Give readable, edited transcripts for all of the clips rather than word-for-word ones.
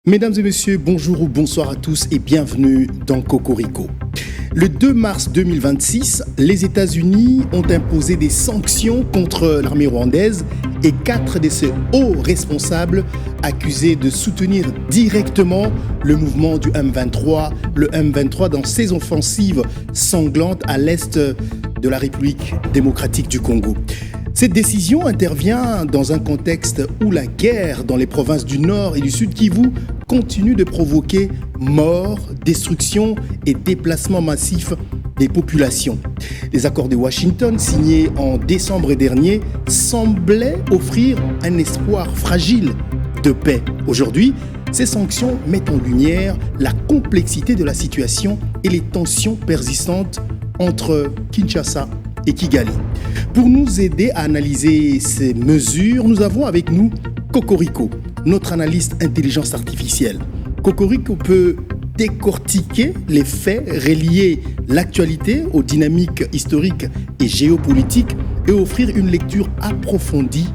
Mesdames et messieurs, bonjour ou bonsoir à tous et bienvenue dans Cocorico. Le 2 mars 2026, les États-Unis ont imposé des sanctions contre l'armée rwandaise et 4 de ses hauts responsables accusés de soutenir directement le mouvement du M23, le M23 dans ses offensives sanglantes à l'est de la République démocratique du Congo. Cette décision intervient dans un contexte où la guerre dans les provinces du Nord et du Sud Kivu continue de provoquer morts, destruction et déplacements massifs des populations. Les accords de Washington signés en décembre dernier semblaient offrir un espoir fragile de paix. Aujourd'hui, ces sanctions mettent en lumière la complexité de la situation et les tensions persistantes entre Kinshasa et Kigali. Pour nous aider à analyser ces mesures, nous avons avec nous Cocorico, notre analyste intelligence artificielle. Cocorico peut décortiquer les faits, relier l'actualité aux dynamiques historiques et géopolitiques et offrir une lecture approfondie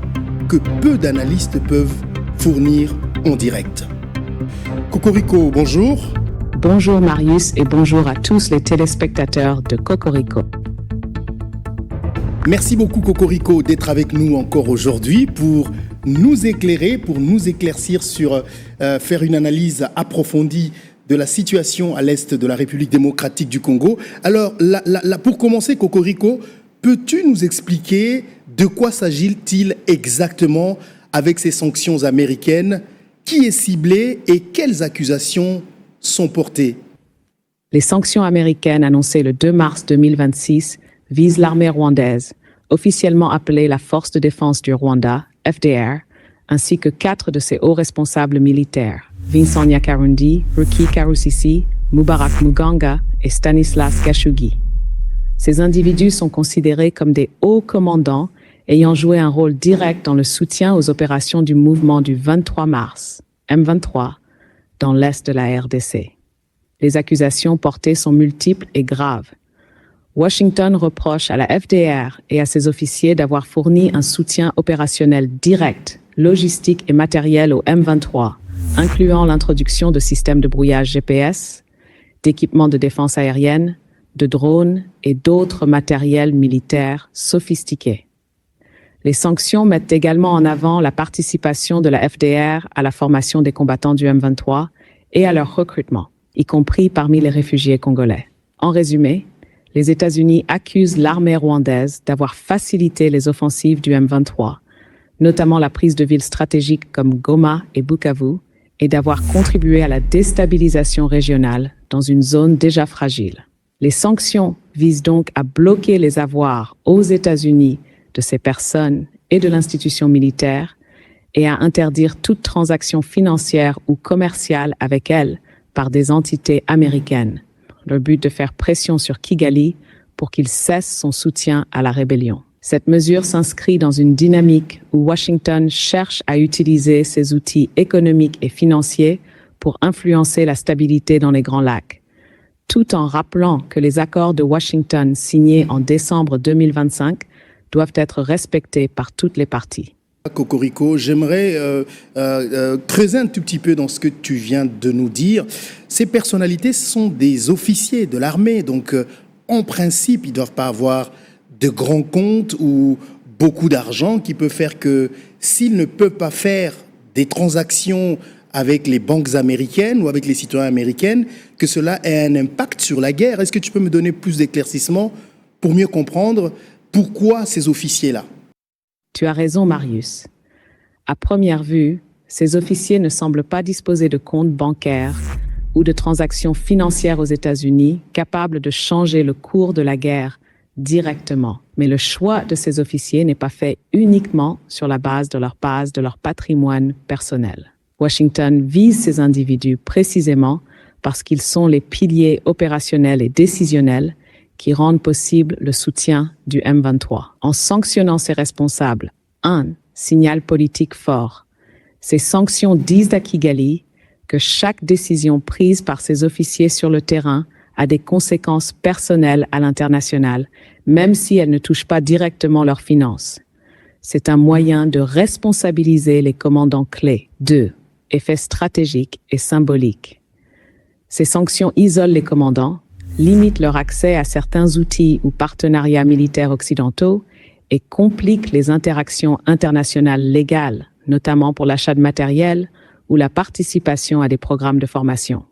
que peu d'analystes peuvent fournir en direct. Cocorico, bonjour. Bonjour Marius et bonjour à tous les téléspectateurs de Cocorico. Merci beaucoup Cocorico d'être avec nous encore aujourd'hui pour nous éclairer, pour nous éclaircir sur faire une analyse approfondie de la situation à l'est de la République démocratique du Congo. Alors, pour commencer, Cocorico, peux-tu nous expliquer de quoi s'agit-il exactement avec ces sanctions américaines? Qui est ciblé et quelles accusations sont portées? Les sanctions américaines annoncées le 2 mars 2026 visent l'armée rwandaise, officiellement appelée la Force de défense du Rwanda, FDR, ainsi que 4 de ses hauts responsables militaires, Vincent Nyakarundi, Ruki Karusisi, Mubarak Muganga et Stanislas Gashugi. Ces individus sont considérés comme des hauts commandants ayant joué un rôle direct dans le soutien aux opérations du mouvement du 23 mars, M23, dans l'est de la RDC. Les accusations portées sont multiples et graves. Washington reproche à la FDR et à ses officiers d'avoir fourni un soutien opérationnel direct, logistique et matériel au M23, incluant l'introduction de systèmes de brouillage GPS, d'équipements de défense aérienne, de drones et d'autres matériels militaires sophistiqués. Les sanctions mettent également en avant la participation de la FDR à la formation des combattants du M23 et à leur recrutement, y compris parmi les réfugiés congolais. En résumé, les États-Unis accusent l'armée rwandaise d'avoir facilité les offensives du M23, notamment la prise de villes stratégiques comme Goma et Bukavu, et d'avoir contribué à la déstabilisation régionale dans une zone déjà fragile. Les sanctions visent donc à bloquer les avoirs aux États-Unis de ces personnes et de l'institution militaire et à interdire toute transaction financière ou commerciale avec elles par des entités américaines. Le but de faire pression sur Kigali pour qu'il cesse son soutien à la rébellion. Cette mesure s'inscrit dans une dynamique où Washington cherche à utiliser ses outils économiques et financiers pour influencer la stabilité dans les Grands Lacs, tout en rappelant que les accords de Washington signés en décembre 2025 doivent être respectés par toutes les parties. Cocorico, j'aimerais creuser un tout petit peu dans ce que tu viens de nous dire. Ces personnalités sont des officiers de l'armée, donc en principe, ils ne doivent pas avoir de grands comptes ou beaucoup d'argent qui peut faire que s'ils ne peuvent pas faire des transactions avec les banques américaines ou avec les citoyens américains, que cela ait un impact sur la guerre. Est-ce que tu peux me donner plus d'éclaircissements pour mieux comprendre pourquoi ces officiers-là? Tu as raison, Marius. À première vue, ces officiers ne semblent pas disposer de comptes bancaires ou de transactions financières aux États-Unis capables de changer le cours de la guerre directement. Mais le choix de ces officiers n'est pas fait uniquement sur la base de leur patrimoine personnel. Washington vise ces individus précisément parce qu'ils sont les piliers opérationnels et décisionnels qui rendent possible le soutien du M23. En sanctionnant ces responsables, un signal politique fort. Ces sanctions disent à Kigali que chaque décision prise par ces officiers sur le terrain a des conséquences personnelles à l'international, même si elles ne touchent pas directement leurs finances. C'est un moyen de responsabiliser les commandants clés. 2. effet stratégique et symbolique. Ces sanctions isolent les commandants, limitent leur accès à certains outils ou partenariats militaires occidentaux et compliquent les interactions internationales légales, notamment pour l'achat de matériel ou la participation à des programmes de formation.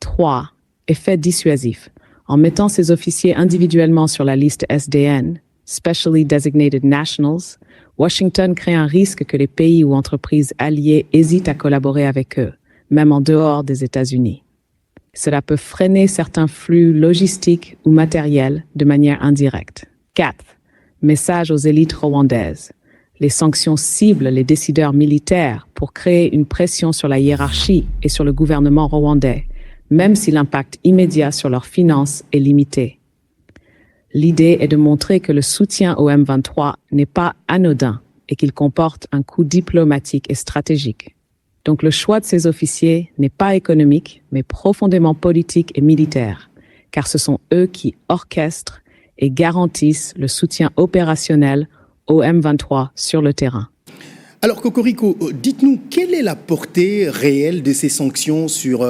3. Effet dissuasif. En mettant ces officiers individuellement sur la liste SDN, Specially Designated Nationals, Washington crée un risque que les pays ou entreprises alliés hésitent à collaborer avec eux, même en dehors des États-Unis. Cela peut freiner certains flux logistiques ou matériels de manière indirecte. 4. Message aux élites rwandaises. Les sanctions ciblent les décideurs militaires pour créer une pression sur la hiérarchie et sur le gouvernement rwandais, même si l'impact immédiat sur leurs finances est limité. L'idée est de montrer que le soutien au M23 n'est pas anodin et qu'il comporte un coût diplomatique et stratégique. Donc le choix de ces officiers n'est pas économique, mais profondément politique et militaire, car ce sont eux qui orchestrent et garantissent le soutien opérationnel au M23 sur le terrain. Alors Cocorico, dites-nous, quelle est la portée réelle de ces sanctions sur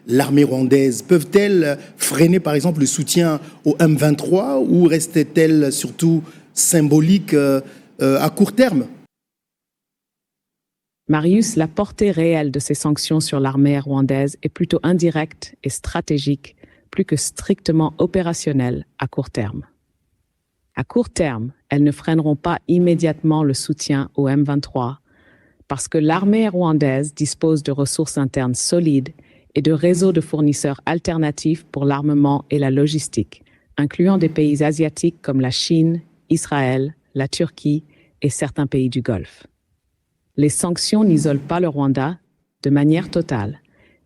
l'armée rwandaise? Peuvent-elles freiner par exemple le soutien au M23 ou restent-elles surtout symboliques à court terme? Marius, la portée réelle de ces sanctions sur l'armée rwandaise est plutôt indirecte et stratégique, plus que strictement opérationnelle à court terme. À court terme, elles ne freineront pas immédiatement le soutien au M23 parce que l'armée rwandaise dispose de ressources internes solides et de réseaux de fournisseurs alternatifs pour l'armement et la logistique, incluant des pays asiatiques comme la Chine, Israël, la Turquie et certains pays du Golfe. Les sanctions n'isolent pas le Rwanda de manière totale.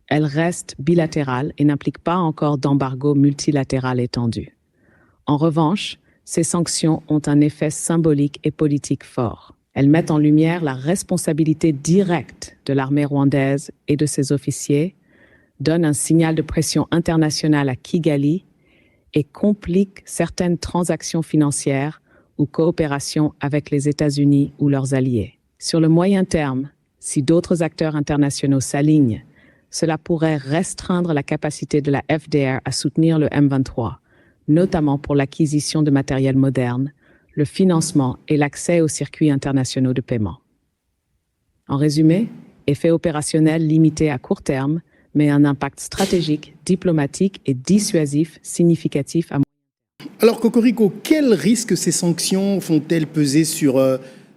Elles restent bilatérales et n'impliquent pas encore d'embargo multilatéral étendu. En revanche, ces sanctions ont un effet symbolique et politique fort. Elles mettent en lumière la responsabilité directe de l'armée rwandaise et de ses officiers, donnent un signal de pression internationale à Kigali et compliquent certaines transactions financières ou coopérations avec les États-Unis ou leurs alliés. Sur le moyen terme, si d'autres acteurs internationaux s'alignent, cela pourrait restreindre la capacité de la FDR à soutenir le M23, notamment pour l'acquisition de matériel moderne, le financement et l'accès aux circuits internationaux de paiement. En résumé, effet opérationnel limité à court terme, mais un impact stratégique, diplomatique et dissuasif significatif à moyen terme. Alors Cocorico, quels risques ces sanctions font-elles peser sur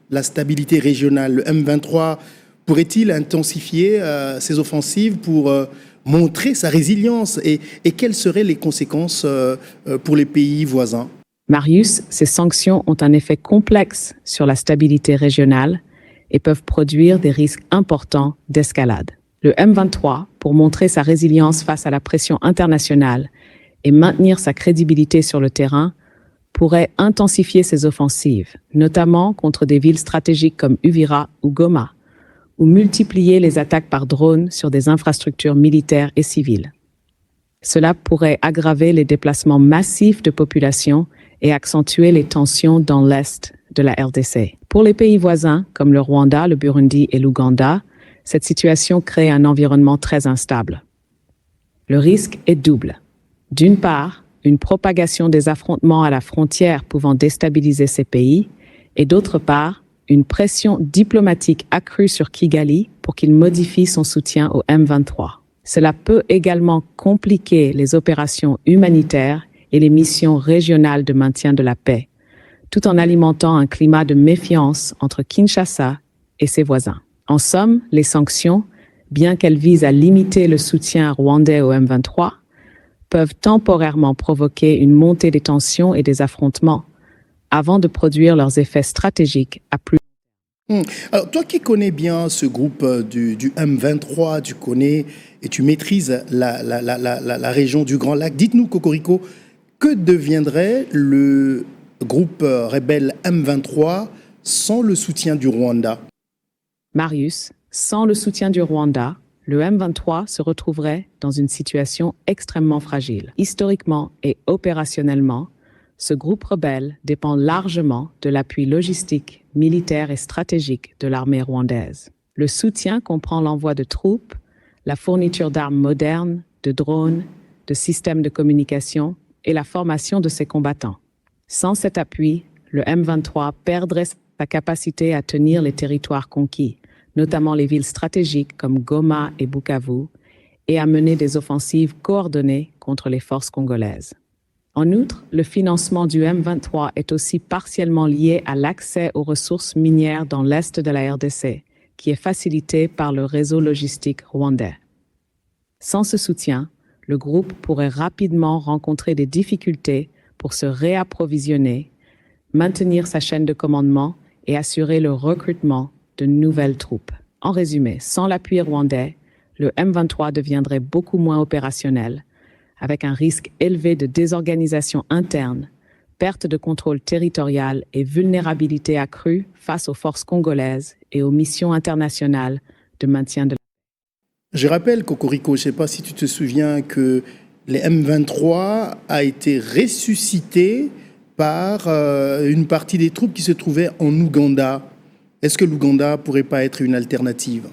la stabilité régionale? Le M23 pourrait-il intensifier ses offensives pour montrer sa résilience et quelles seraient les conséquences pour les pays voisins? Marius, ces sanctions ont un effet complexe sur la stabilité régionale et peuvent produire des risques importants d'escalade. Le M23, pour montrer sa résilience face à la pression internationale et maintenir sa crédibilité sur le terrain, pourrait intensifier ses offensives, notamment contre des villes stratégiques comme Uvira ou Goma, ou multiplier les attaques par drone sur des infrastructures militaires et civiles. Cela pourrait aggraver les déplacements massifs de population et accentuer les tensions dans l'est de la RDC. Pour les pays voisins, comme le Rwanda, le Burundi et l'Ouganda, cette situation crée un environnement très instable. Le risque est double. D'une part, une propagation des affrontements à la frontière pouvant déstabiliser ces pays, et d'autre part, une pression diplomatique accrue sur Kigali pour qu'il modifie son soutien au M23. Cela peut également compliquer les opérations humanitaires et les missions régionales de maintien de la paix, tout en alimentant un climat de méfiance entre Kinshasa et ses voisins. En somme, les sanctions, bien qu'elles visent à limiter le soutien rwandais au M23, peuvent temporairement provoquer une montée des tensions et des affrontements avant de produire leurs effets stratégiques à plus. Alors, toi qui connais bien ce groupe du M23, tu connais et tu maîtrises la région du Grand Lac, dites-nous, Cocorico, que deviendrait le groupe rebelle M23 sans le soutien du Rwanda? Marius, sans le soutien du Rwanda, le M23 se retrouverait dans une situation extrêmement fragile. Historiquement et opérationnellement, ce groupe rebelle dépend largement de l'appui logistique, militaire et stratégique de l'armée rwandaise. Le soutien comprend l'envoi de troupes, la fourniture d'armes modernes, de drones, de systèmes de communication et la formation de ses combattants. Sans cet appui, le M23 perdrait sa capacité à tenir les territoires conquis, notamment les villes stratégiques comme Goma et Bukavu, et à mener des offensives coordonnées contre les forces congolaises. En outre, le financement du M23 est aussi partiellement lié à l'accès aux ressources minières dans l'est de la RDC, qui est facilité par le réseau logistique rwandais. Sans ce soutien, le groupe pourrait rapidement rencontrer des difficultés pour se réapprovisionner, maintenir sa chaîne de commandement et assurer le recrutement de nouvelles troupes. En résumé, sans l'appui rwandais, le M23 deviendrait beaucoup moins opérationnel, avec un risque élevé de désorganisation interne, perte de contrôle territorial et vulnérabilité accrue face aux forces congolaises et aux missions internationales de maintien de la paix. Je rappelle, Cocorico, je ne sais pas si tu te souviens que les M23 a été ressuscité par une partie des troupes qui se trouvaient en Ouganda. Est-ce que l'Ouganda ne pourrait pas être une alternative?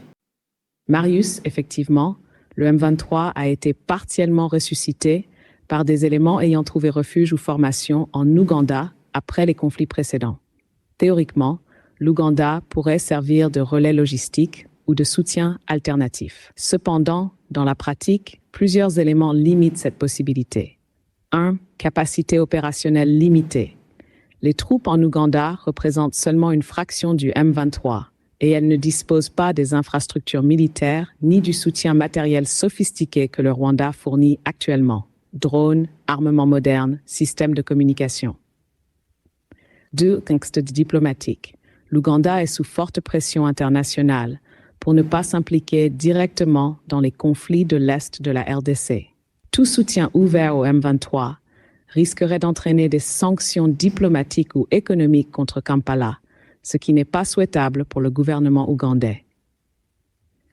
Marius, effectivement, le M23 a été partiellement ressuscité par des éléments ayant trouvé refuge ou formation en Ouganda après les conflits précédents. Théoriquement, l'Ouganda pourrait servir de relais logistique ou de soutien alternatif. Cependant, dans la pratique, plusieurs éléments limitent cette possibilité. 1. Capacité opérationnelle limitée. Les troupes en Ouganda représentent seulement une fraction du M23 et elles ne disposent pas des infrastructures militaires ni du soutien matériel sophistiqué que le Rwanda fournit actuellement. Drones, armements modernes, systèmes de communication. 2. Contexte diplomatique. L'Ouganda est sous forte pression internationale pour ne pas s'impliquer directement dans les conflits de l'Est de la RDC. Tout soutien ouvert au M23 risquerait d'entraîner des sanctions diplomatiques ou économiques contre Kampala, ce qui n'est pas souhaitable pour le gouvernement ougandais.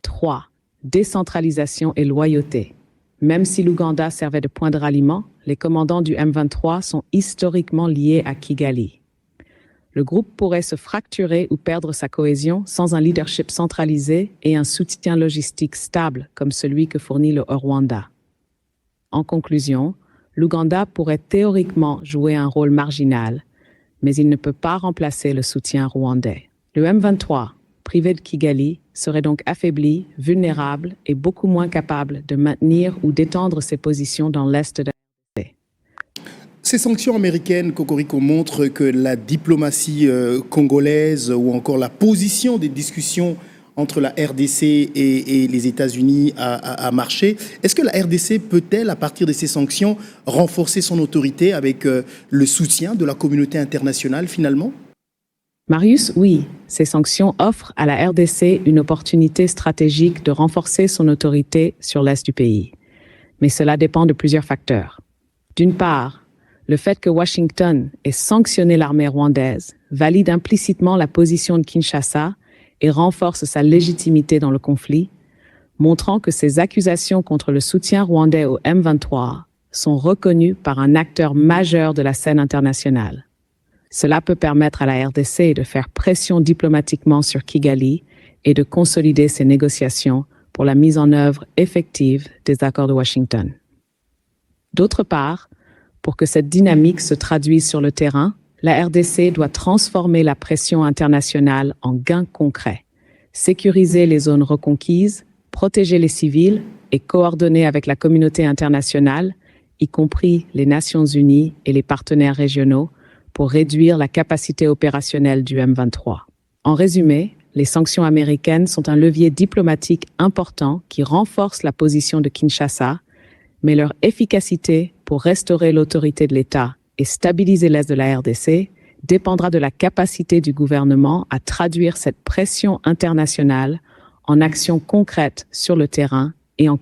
3. Décentralisation et loyauté. Même si l'Ouganda servait de point de ralliement, les commandants du M23 sont historiquement liés à Kigali. Le groupe pourrait se fracturer ou perdre sa cohésion sans un leadership centralisé et un soutien logistique stable comme celui que fournit le Rwanda. En conclusion, l'Ouganda pourrait théoriquement jouer un rôle marginal, mais il ne peut pas remplacer le soutien rwandais. Le M23, privé de Kigali, serait donc affaibli, vulnérable et beaucoup moins capable de maintenir ou d'étendre ses positions dans l'Est de la RDC. Ces sanctions américaines, Cocorico, montrent que la diplomatie congolaise ou encore la position des discussions entre la RDC et les États-Unis a marché. Est-ce que la RDC peut-elle, à partir de ces sanctions, renforcer son autorité avec le soutien de la communauté internationale finalement? Marius, oui, ces sanctions offrent à la RDC une opportunité stratégique de renforcer son autorité sur l'Est du pays. Mais cela dépend de plusieurs facteurs. D'une part, le fait que Washington ait sanctionné l'armée rwandaise valide implicitement la position de Kinshasa et renforce sa légitimité dans le conflit, montrant que ces accusations contre le soutien rwandais au M23 sont reconnues par un acteur majeur de la scène internationale. Cela peut permettre à la RDC de faire pression diplomatiquement sur Kigali et de consolider ses négociations pour la mise en œuvre effective des accords de Washington. D'autre part, pour que cette dynamique se traduise sur le terrain, la RDC doit transformer la pression internationale en gains concrets, sécuriser les zones reconquises, protéger les civils et coordonner avec la communauté internationale, y compris les Nations Unies et les partenaires régionaux, pour réduire la capacité opérationnelle du M23. En résumé, les sanctions américaines sont un levier diplomatique important qui renforce la position de Kinshasa, mais leur efficacité pour restaurer l'autorité de l'État et stabiliser l'Est de la RDC dépendra de la capacité du gouvernement à traduire cette pression internationale en actions concrètes sur le terrain et en...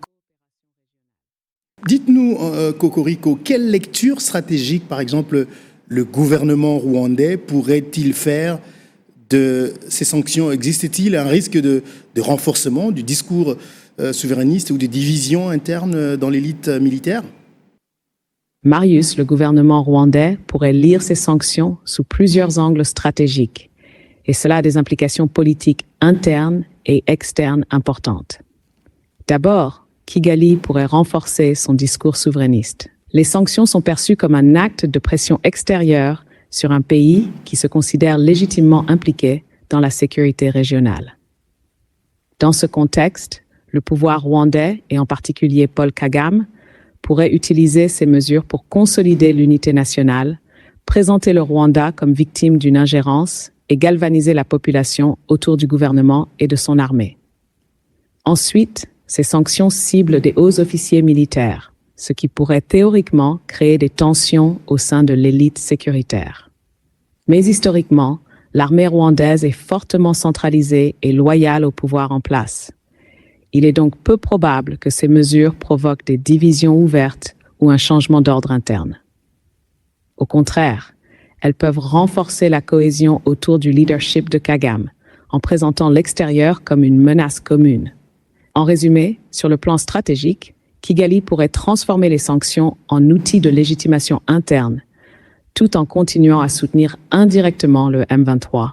Dites-nous, Cocorico, quelle lecture stratégique, par exemple, le gouvernement rwandais pourrait-il faire de ces sanctions? Existe-t-il un risque de renforcement du discours souverainiste ou de division interne dans l'élite militaire? Marius, le gouvernement rwandais, pourrait lire ces sanctions sous plusieurs angles stratégiques, et cela a des implications politiques internes et externes importantes. D'abord, Kigali pourrait renforcer son discours souverainiste. Les sanctions sont perçues comme un acte de pression extérieure sur un pays qui se considère légitimement impliqué dans la sécurité régionale. Dans ce contexte, le pouvoir rwandais, et en particulier Paul Kagame, pourrait utiliser ces mesures pour consolider l'unité nationale, présenter le Rwanda comme victime d'une ingérence et galvaniser la population autour du gouvernement et de son armée. Ensuite, ces sanctions ciblent des hauts officiers militaires, ce qui pourrait théoriquement créer des tensions au sein de l'élite sécuritaire. Mais historiquement, l'armée rwandaise est fortement centralisée et loyale au pouvoir en place. Il est donc peu probable que ces mesures provoquent des divisions ouvertes ou un changement d'ordre interne. Au contraire, elles peuvent renforcer la cohésion autour du leadership de Kagame, en présentant l'extérieur comme une menace commune. En résumé, sur le plan stratégique, Kigali pourrait transformer les sanctions en outils de légitimation interne, tout en continuant à soutenir indirectement le M23,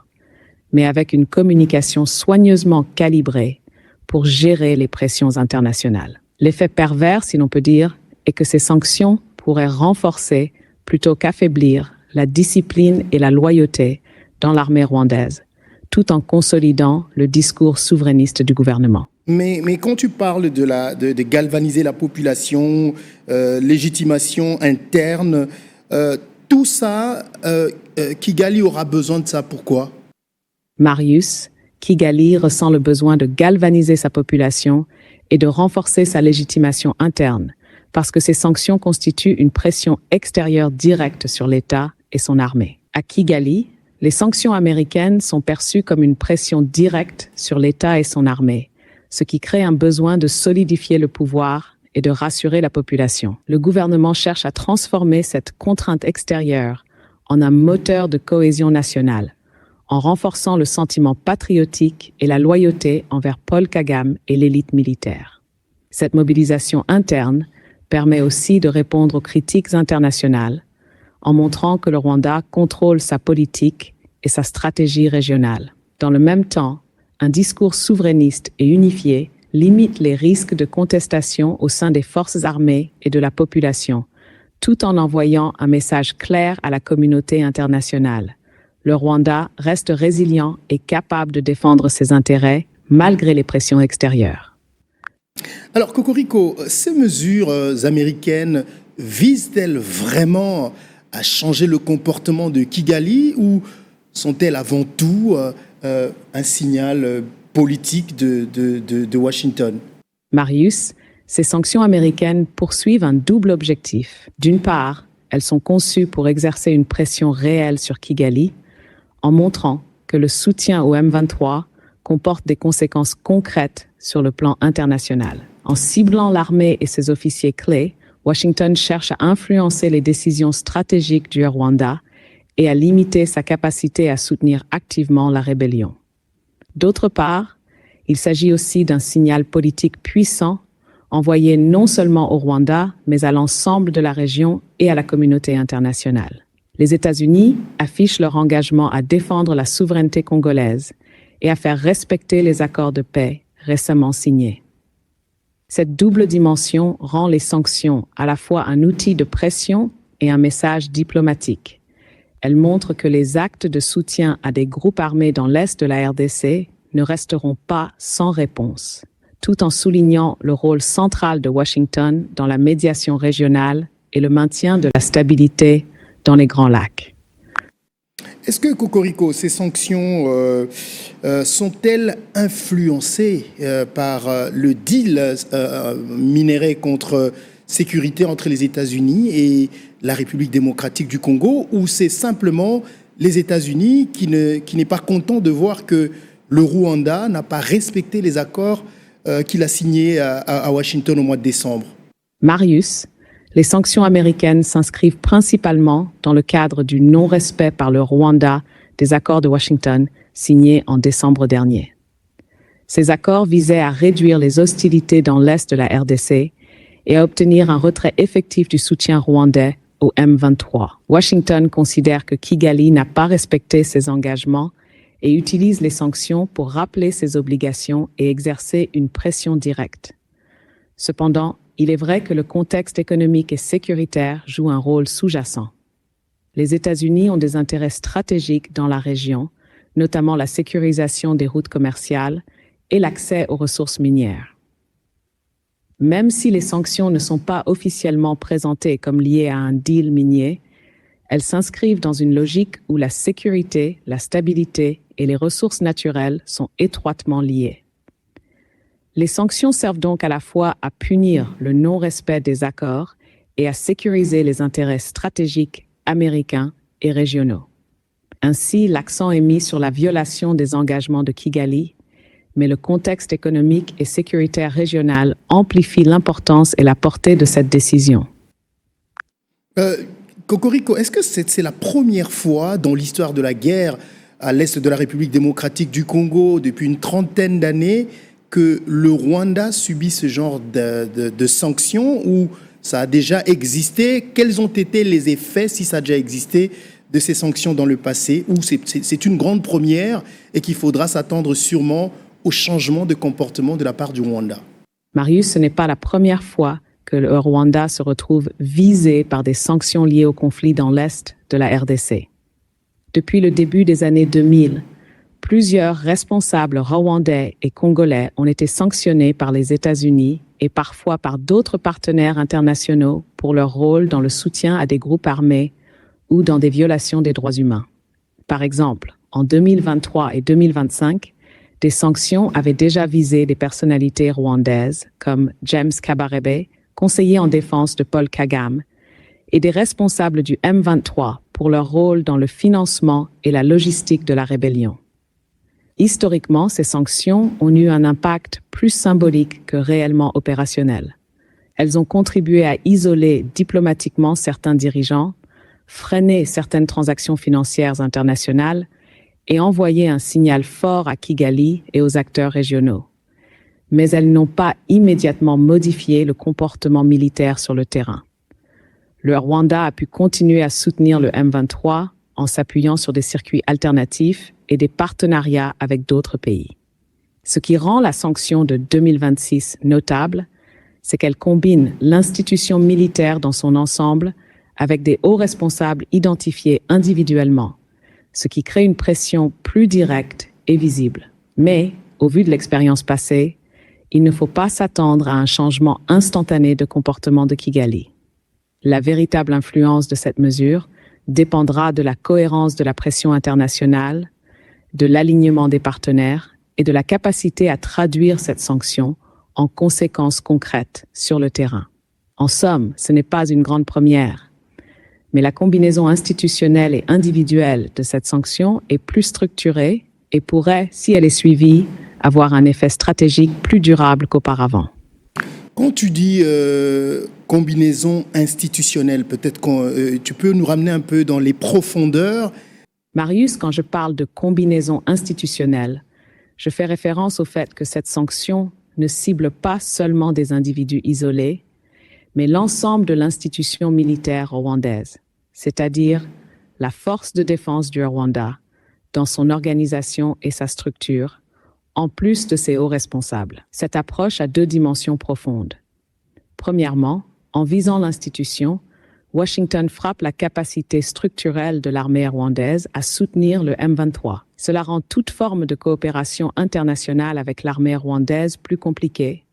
mais avec une communication soigneusement calibrée pour gérer les pressions internationales. L'effet pervers, si l'on peut dire, est que ces sanctions pourraient renforcer plutôt qu'affaiblir la discipline et la loyauté dans l'armée rwandaise, tout en consolidant le discours souverainiste du gouvernement. Mais quand tu parles de galvaniser la population, légitimation interne, tout ça, Kigali aura besoin de ça. Pourquoi? Marius, Kigali ressent le besoin de galvaniser sa population et de renforcer sa légitimation interne, parce que ces sanctions constituent une pression extérieure directe sur l'État et son armée. À Kigali, les sanctions américaines sont perçues comme une pression directe sur l'État et son armée, ce qui crée un besoin de solidifier le pouvoir et de rassurer la population. Le gouvernement cherche à transformer cette contrainte extérieure en un moteur de cohésion nationale, en renforçant le sentiment patriotique et la loyauté envers Paul Kagame et l'élite militaire. Cette mobilisation interne permet aussi de répondre aux critiques internationales en montrant que le Rwanda contrôle sa politique et sa stratégie régionale. Dans le même temps, un discours souverainiste et unifié limite les risques de contestation au sein des forces armées et de la population, tout en envoyant un message clair à la communauté internationale. Le Rwanda reste résilient et capable de défendre ses intérêts malgré les pressions extérieures. Alors, Cocorico, ces mesures américaines visent-elles vraiment à changer le comportement de Kigali ou sont-elles avant tout un signal politique de Washington? Marius, ces sanctions américaines poursuivent un double objectif. D'une part, elles sont conçues pour exercer une pression réelle sur Kigali, en montrant que le soutien au M23 comporte des conséquences concrètes sur le plan international. En ciblant l'armée et ses officiers clés, Washington cherche à influencer les décisions stratégiques du Rwanda et à limiter sa capacité à soutenir activement la rébellion. D'autre part, il s'agit aussi d'un signal politique puissant envoyé non seulement au Rwanda, mais à l'ensemble de la région et à la communauté internationale. Les États-Unis affichent leur engagement à défendre la souveraineté congolaise et à faire respecter les accords de paix récemment signés. Cette double dimension rend les sanctions à la fois un outil de pression et un message diplomatique. Elle montre que les actes de soutien à des groupes armés dans l'est de la RDC ne resteront pas sans réponse, tout en soulignant le rôle central de Washington dans la médiation régionale et le maintien de la stabilité dans les Grands Lacs. Est-ce que, Cocorico, ces sanctions sont-elles influencées par le deal minéré contre sécurité entre les États-Unis et la République démocratique du Congo, ou c'est simplement les États-Unis qui n'est pas content de voir que le Rwanda n'a pas respecté les accords qu'il a signés à Washington au mois de décembre? Marius, les sanctions américaines s'inscrivent principalement dans le cadre du non-respect par le Rwanda des accords de Washington signés en décembre dernier. Ces accords visaient à réduire les hostilités dans l'est de la RDC et à obtenir un retrait effectif du soutien rwandais au M23. Washington considère que Kigali n'a pas respecté ses engagements et utilise les sanctions pour rappeler ses obligations et exercer une pression directe. Cependant, il est vrai que le contexte économique et sécuritaire joue un rôle sous-jacent. Les États-Unis ont des intérêts stratégiques dans la région, notamment la sécurisation des routes commerciales et l'accès aux ressources minières. Même si les sanctions ne sont pas officiellement présentées comme liées à un deal minier, elles s'inscrivent dans une logique où la sécurité, la stabilité et les ressources naturelles sont étroitement liées. Les sanctions servent donc à la fois à punir le non-respect des accords et à sécuriser les intérêts stratégiques américains et régionaux. Ainsi, l'accent est mis sur la violation des engagements de Kigali, mais le contexte économique et sécuritaire régional amplifie l'importance et la portée de cette décision. Cocorico, est-ce que c'est la première fois dans l'histoire de la guerre à l'est de la République démocratique du Congo, depuis une trentaine d'années, que le Rwanda subit ce genre de sanctions, ou ça a déjà existé? Quels ont été les effets, si ça a déjà existé, de ces sanctions dans le passé, ou c'est une grande première et qu'il faudra s'attendre sûrement au changement de comportement de la part du Rwanda? Marius, ce n'est pas la première fois que le Rwanda se retrouve visé par des sanctions liées au conflit dans l'Est de la RDC. Depuis le début des années 2000, plusieurs responsables rwandais et congolais ont été sanctionnés par les États-Unis et parfois par d'autres partenaires internationaux pour leur rôle dans le soutien à des groupes armés ou dans des violations des droits humains. Par exemple, en 2023 et 2025, des sanctions avaient déjà visé des personnalités rwandaises comme James Kabarebe, conseiller en défense de Paul Kagame, et des responsables du M23 pour leur rôle dans le financement et la logistique de la rébellion. Historiquement, ces sanctions ont eu un impact plus symbolique que réellement opérationnel. Elles ont contribué à isoler diplomatiquement certains dirigeants, freiner certaines transactions financières internationales et envoyer un signal fort à Kigali et aux acteurs régionaux. Mais elles n'ont pas immédiatement modifié le comportement militaire sur le terrain. Le Rwanda a pu continuer à soutenir le M23 en s'appuyant sur des circuits alternatifs et des partenariats avec d'autres pays. Ce qui rend la sanction de 2026 notable, c'est qu'elle combine l'institution militaire dans son ensemble avec des hauts responsables identifiés individuellement, ce qui crée une pression plus directe et visible. Mais, au vu de l'expérience passée, il ne faut pas s'attendre à un changement instantané de comportement de Kigali. La véritable influence de cette mesure dépendra de la cohérence de la pression internationale, de l'alignement des partenaires et de la capacité à traduire cette sanction en conséquences concrètes sur le terrain. En somme, ce n'est pas une grande première, mais la combinaison institutionnelle et individuelle de cette sanction est plus structurée et pourrait, si elle est suivie, avoir un effet stratégique plus durable qu'auparavant. Quand tu dis combinaison institutionnelle, peut-être que tu peux nous ramener un peu dans les profondeurs. Marius, quand je parle de combinaison institutionnelle, je fais référence au fait que cette sanction ne cible pas seulement des individus isolés, mais l'ensemble de l'institution militaire rwandaise, c'est-à-dire la force de défense du Rwanda, dans son organisation et sa structure, en plus de ses hauts responsables. Cette approche a deux dimensions profondes. Premièrement, en visant l'institution, Washington frappe la capacité structurelle de l'armée rwandaise à soutenir le M23. Cela rend toute forme de coopération internationale avec l'armée rwandaise plus compliquée,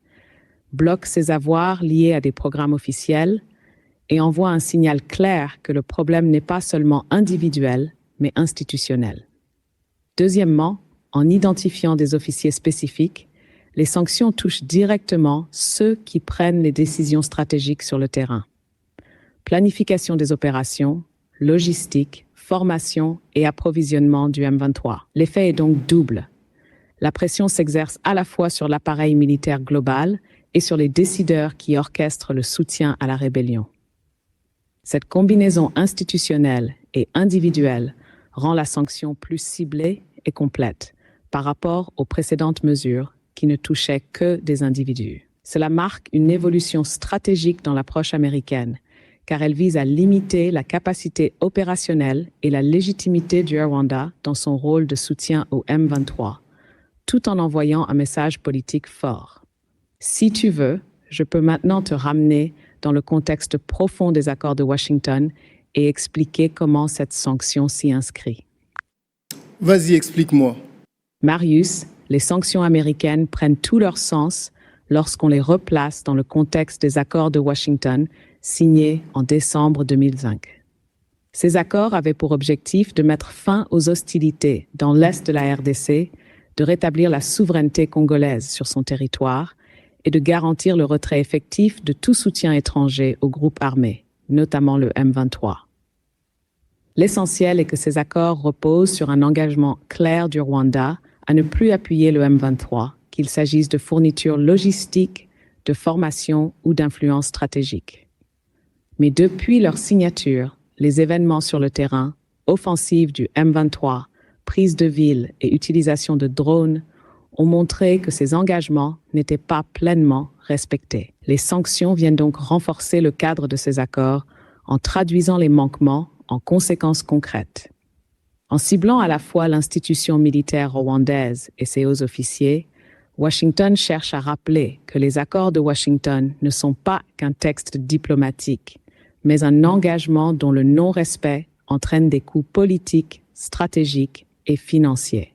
bloque ses avoirs liés à des programmes officiels et envoie un signal clair que le problème n'est pas seulement individuel, mais institutionnel. Deuxièmement, en identifiant des officiers spécifiques, les sanctions touchent directement ceux qui prennent les décisions stratégiques sur le terrain. Planification des opérations, logistique, formation et approvisionnement du M23. L'effet est donc double. La pression s'exerce à la fois sur l'appareil militaire global et sur les décideurs qui orchestrent le soutien à la rébellion. Cette combinaison institutionnelle et individuelle rend la sanction plus ciblée et complète par rapport aux précédentes mesures qui ne touchaient que des individus. Cela marque une évolution stratégique dans l'approche américaine, car elle vise à limiter la capacité opérationnelle et la légitimité du Rwanda dans son rôle de soutien au M23, tout en envoyant un message politique fort. Si tu veux, je peux maintenant te ramener dans le contexte profond des accords de Washington et expliquer comment cette sanction s'y inscrit. Vas-y, explique-moi. Marius, les sanctions américaines prennent tout leur sens lorsqu'on les replace dans le contexte des accords de Washington signés en décembre 2005. Ces accords avaient pour objectif de mettre fin aux hostilités dans l'est de la RDC, de rétablir la souveraineté congolaise sur son territoire et de garantir le retrait effectif de tout soutien étranger aux groupes armés, notamment le M23. L'essentiel est que ces accords reposent sur un engagement clair du Rwanda à ne plus appuyer le M23, qu'il s'agisse de fournitures logistiques, de formation ou d'influence stratégique. Mais depuis leur signature, les événements sur le terrain, offensive du M23, prise de ville et utilisation de drones ont montré que ces engagements n'étaient pas pleinement respectés. Les sanctions viennent donc renforcer le cadre de ces accords en traduisant les manquements en conséquences concrètes. En ciblant à la fois l'institution militaire rwandaise et ses hauts officiers, Washington cherche à rappeler que les accords de Washington ne sont pas qu'un texte diplomatique, mais un engagement dont le non-respect entraîne des coûts politiques, stratégiques et financiers.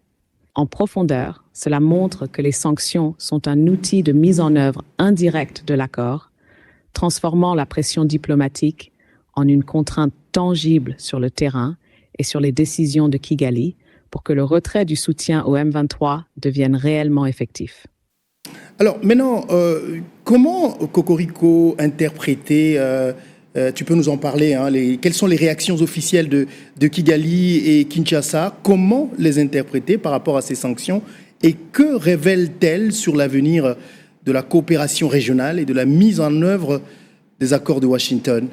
En profondeur, cela montre que les sanctions sont un outil de mise en œuvre indirecte de l'accord, transformant la pression diplomatique en une contrainte tangible sur le terrain et sur les décisions de Kigali pour que le retrait du soutien au M23 devienne réellement effectif. Alors maintenant, comment Cocorico interpréter, tu peux nous en parler, hein, quelles sont les réactions officielles de Kigali et Kinshasa, comment les interpréter par rapport à ces sanctions et que révèlent-elles sur l'avenir de la coopération régionale et de la mise en œuvre des accords de Washington?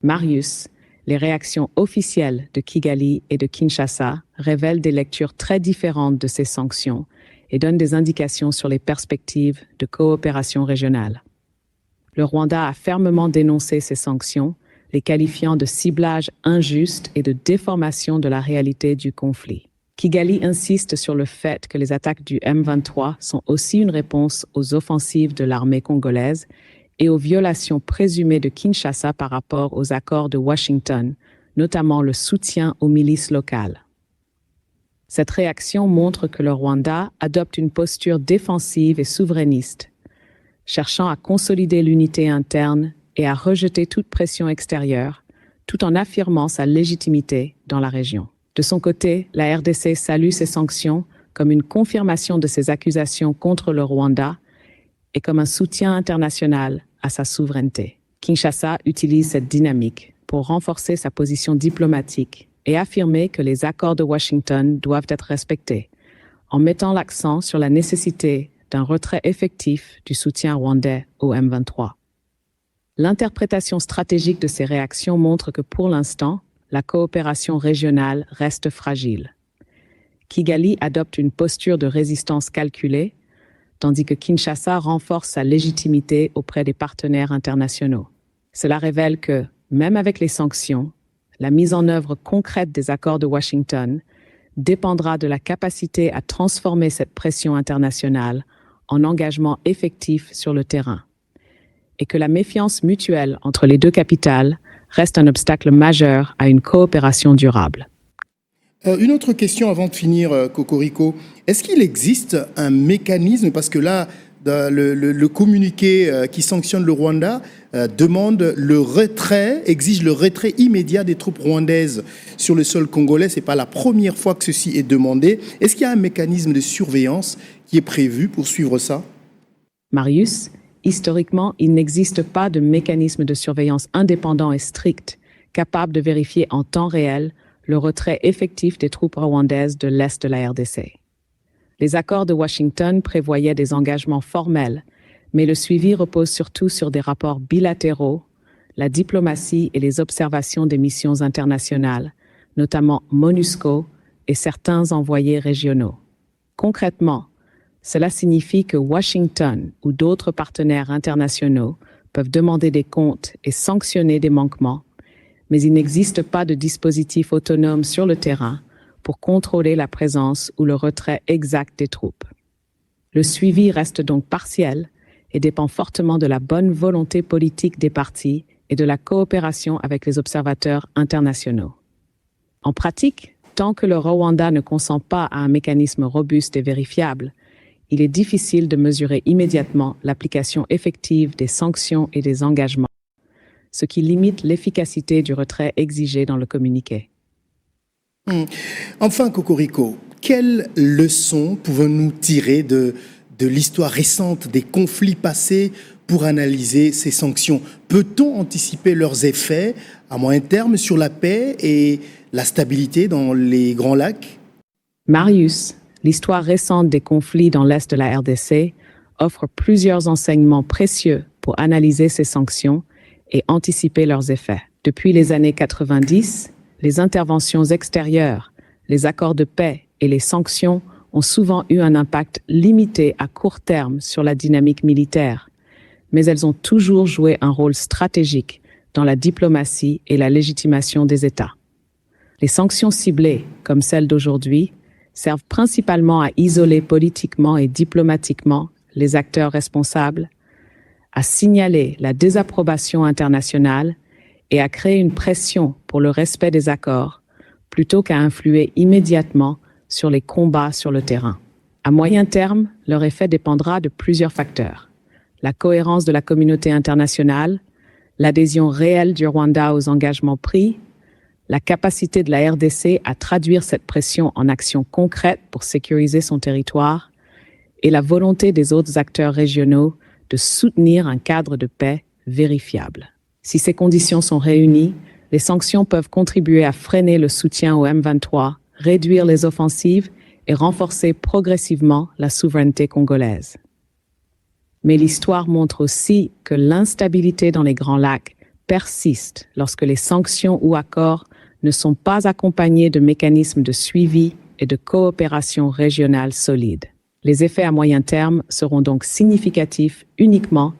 Marius, les réactions officielles de Kigali et de Kinshasa révèlent des lectures très différentes de ces sanctions et donnent des indications sur les perspectives de coopération régionale. Le Rwanda a fermement dénoncé ces sanctions, les qualifiant de ciblage injuste et de déformation de la réalité du conflit. Kigali insiste sur le fait que les attaques du M23 sont aussi une réponse aux offensives de l'armée congolaise et aux violations présumées de Kinshasa par rapport aux accords de Washington, notamment le soutien aux milices locales. Cette réaction montre que le Rwanda adopte une posture défensive et souverainiste, cherchant à consolider l'unité interne et à rejeter toute pression extérieure, tout en affirmant sa légitimité dans la région. De son côté, la RDC salue ces sanctions comme une confirmation de ses accusations contre le Rwanda et comme un soutien international à sa souveraineté. Kinshasa utilise cette dynamique pour renforcer sa position diplomatique et affirmer que les accords de Washington doivent être respectés, en mettant l'accent sur la nécessité d'un retrait effectif du soutien rwandais au M23. L'interprétation stratégique de ces réactions montre que pour l'instant, la coopération régionale reste fragile. Kigali adopte une posture de résistance calculée, tandis que Kinshasa renforce sa légitimité auprès des partenaires internationaux. Cela révèle que, même avec les sanctions, la mise en œuvre concrète des accords de Washington dépendra de la capacité à transformer cette pression internationale en engagement effectif sur le terrain, et que la méfiance mutuelle entre les deux capitales reste un obstacle majeur à une coopération durable. Une autre question avant de finir, Cocorico. Est-ce qu'il existe un mécanisme, parce que là, le communiqué qui sanctionne le Rwanda demande le retrait, exige le retrait immédiat des troupes rwandaises sur le sol congolais. Ce n'est pas la première fois que ceci est demandé. Est-ce qu'il y a un mécanisme de surveillance qui est prévu pour suivre ça? Marius, historiquement, il n'existe pas de mécanisme de surveillance indépendant et strict capable de vérifier en temps réel le retrait effectif des troupes rwandaises de l'Est de la RDC. Les accords de Washington prévoyaient des engagements formels, mais le suivi repose surtout sur des rapports bilatéraux, la diplomatie et les observations des missions internationales, notamment MONUSCO et certains envoyés régionaux. Concrètement, cela signifie que Washington ou d'autres partenaires internationaux peuvent demander des comptes et sanctionner des manquements, mais il n'existe pas de dispositif autonome sur le terrain pour contrôler la présence ou le retrait exact des troupes. Le suivi reste donc partiel et dépend fortement de la bonne volonté politique des partis et de la coopération avec les observateurs internationaux. En pratique, tant que le Rwanda ne consent pas à un mécanisme robuste et vérifiable, il est difficile de mesurer immédiatement l'application effective des sanctions et des engagements, ce qui limite l'efficacité du retrait exigé dans le communiqué. Enfin, Cocorico, quelles leçons pouvons-nous tirer de l'histoire récente des conflits passés pour analyser ces sanctions? Peut-on anticiper leurs effets à moyen terme sur la paix et la stabilité dans les Grands Lacs? Marius, l'histoire récente des conflits dans l'Est de la RDC offre plusieurs enseignements précieux pour analyser ces sanctions et anticiper leurs effets. Depuis les années 90, les interventions extérieures, les accords de paix et les sanctions ont souvent eu un impact limité à court terme sur la dynamique militaire, mais elles ont toujours joué un rôle stratégique dans la diplomatie et la légitimation des États. Les sanctions ciblées, comme celles d'aujourd'hui, servent principalement à isoler politiquement et diplomatiquement les acteurs responsables, à signaler la désapprobation internationale et à créer une pression pour le respect des accords, plutôt qu'à influer immédiatement sur les combats sur le terrain. À moyen terme, leur effet dépendra de plusieurs facteurs. La cohérence de la communauté internationale, l'adhésion réelle du Rwanda aux engagements pris, la capacité de la RDC à traduire cette pression en actions concrètes pour sécuriser son territoire, et la volonté des autres acteurs régionaux de soutenir un cadre de paix vérifiable. Si ces conditions sont réunies, les sanctions peuvent contribuer à freiner le soutien au M23, réduire les offensives et renforcer progressivement la souveraineté congolaise. Mais l'histoire montre aussi que l'instabilité dans les Grands Lacs persiste lorsque les sanctions ou accords ne sont pas accompagnés de mécanismes de suivi et de coopération régionale solides. Les effets à moyen terme seront donc significatifs uniquement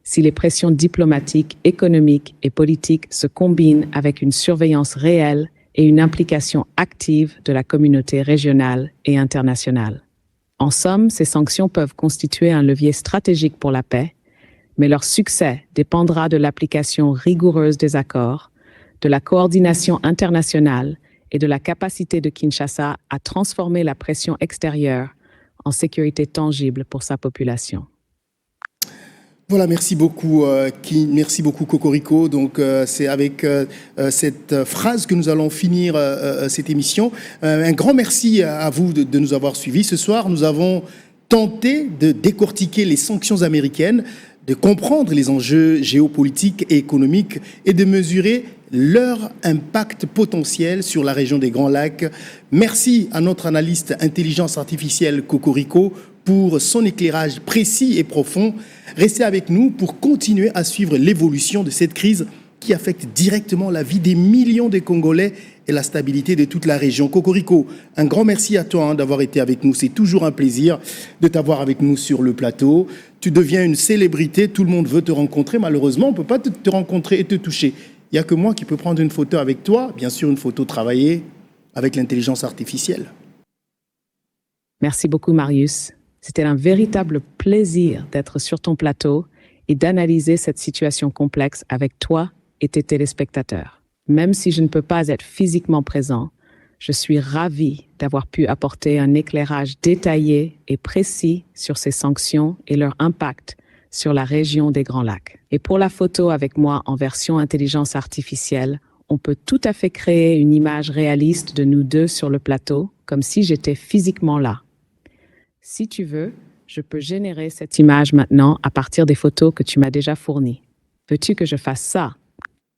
si les pressions diplomatiques, économiques et politiques se combinent avec une surveillance réelle et une implication active de la communauté régionale et internationale. En somme, ces sanctions peuvent constituer un levier stratégique pour la paix, mais leur succès dépendra de l'application rigoureuse des accords, de la coordination internationale et de la capacité de Kinshasa à transformer la pression extérieure en sécurité tangible pour sa population. Voilà, merci beaucoup, merci beaucoup Cocorico. Donc, c'est avec cette phrase que nous allons finir cette émission. Un grand merci à vous de nous avoir suivis. Ce soir, nous avons tenté de décortiquer les sanctions américaines, de comprendre les enjeux géopolitiques et économiques et de mesurer leur impact potentiel sur la région des Grands Lacs. Merci à notre analyste intelligence artificielle Cocorico pour son éclairage précis et profond. Restez avec nous pour continuer à suivre l'évolution de cette crise qui affecte directement la vie des millions de Congolais et la stabilité de toute la région. Cocorico, un grand merci à toi d'avoir été avec nous. C'est toujours un plaisir de t'avoir avec nous sur le plateau. Tu deviens une célébrité, tout le monde veut te rencontrer. Malheureusement, on ne peut pas te rencontrer et te toucher. Il n'y a que moi qui peux prendre une photo avec toi, bien sûr une photo travaillée avec l'intelligence artificielle. Merci beaucoup, Marius. C'était un véritable plaisir d'être sur ton plateau et d'analyser cette situation complexe avec toi et tes téléspectateurs. Même si je ne peux pas être physiquement présent, je suis ravi d'avoir pu apporter un éclairage détaillé et précis sur ces sanctions et leur impact sur la région des Grands Lacs. Et pour la photo avec moi en version intelligence artificielle, on peut tout à fait créer une image réaliste de nous deux sur le plateau, comme si j'étais physiquement là. Si tu veux, je peux générer cette image maintenant à partir des photos que tu m'as déjà fournies. Veux-tu que je fasse ça?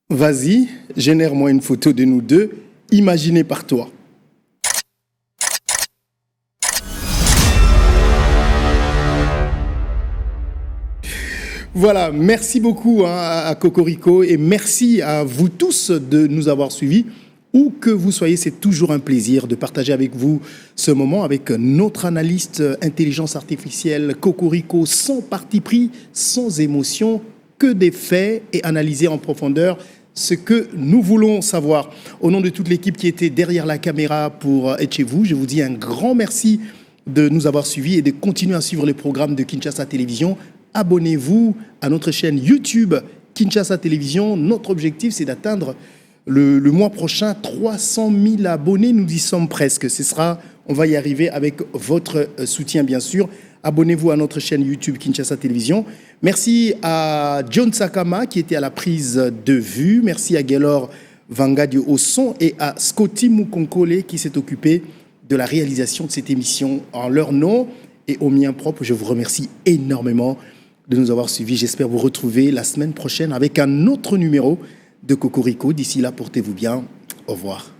Vas-y, génère-moi une photo de nous deux, imaginée par toi. Voilà, merci beaucoup à Cocorico et merci à vous tous de nous avoir suivis. Où que vous soyez, c'est toujours un plaisir de partager avec vous ce moment avec notre analyste intelligence artificielle Cocorico, sans parti pris, sans émotion, que des faits et analyser en profondeur ce que nous voulons savoir. Au nom de toute l'équipe qui était derrière la caméra pour être chez vous, je vous dis un grand merci de nous avoir suivis et de continuer à suivre les programmes de Kinshasa Télévision. Abonnez-vous à notre chaîne YouTube Kinshasa Télévision. Notre objectif, c'est d'atteindre le mois prochain 300 000 abonnés. Nous y sommes presque. On va y arriver avec votre soutien, bien sûr. Abonnez-vous à notre chaîne YouTube Kinshasa Télévision. Merci à John Sakama qui était à la prise de vue. Merci à Gaylor Vangadio au son et à Scotty Mukonkole qui s'est occupé de la réalisation de cette émission. En leur nom et au mien propre, je vous remercie énormément de nous avoir suivis. J'espère vous retrouver la semaine prochaine avec un autre numéro de Cocorico. D'ici là, portez-vous bien. Au revoir.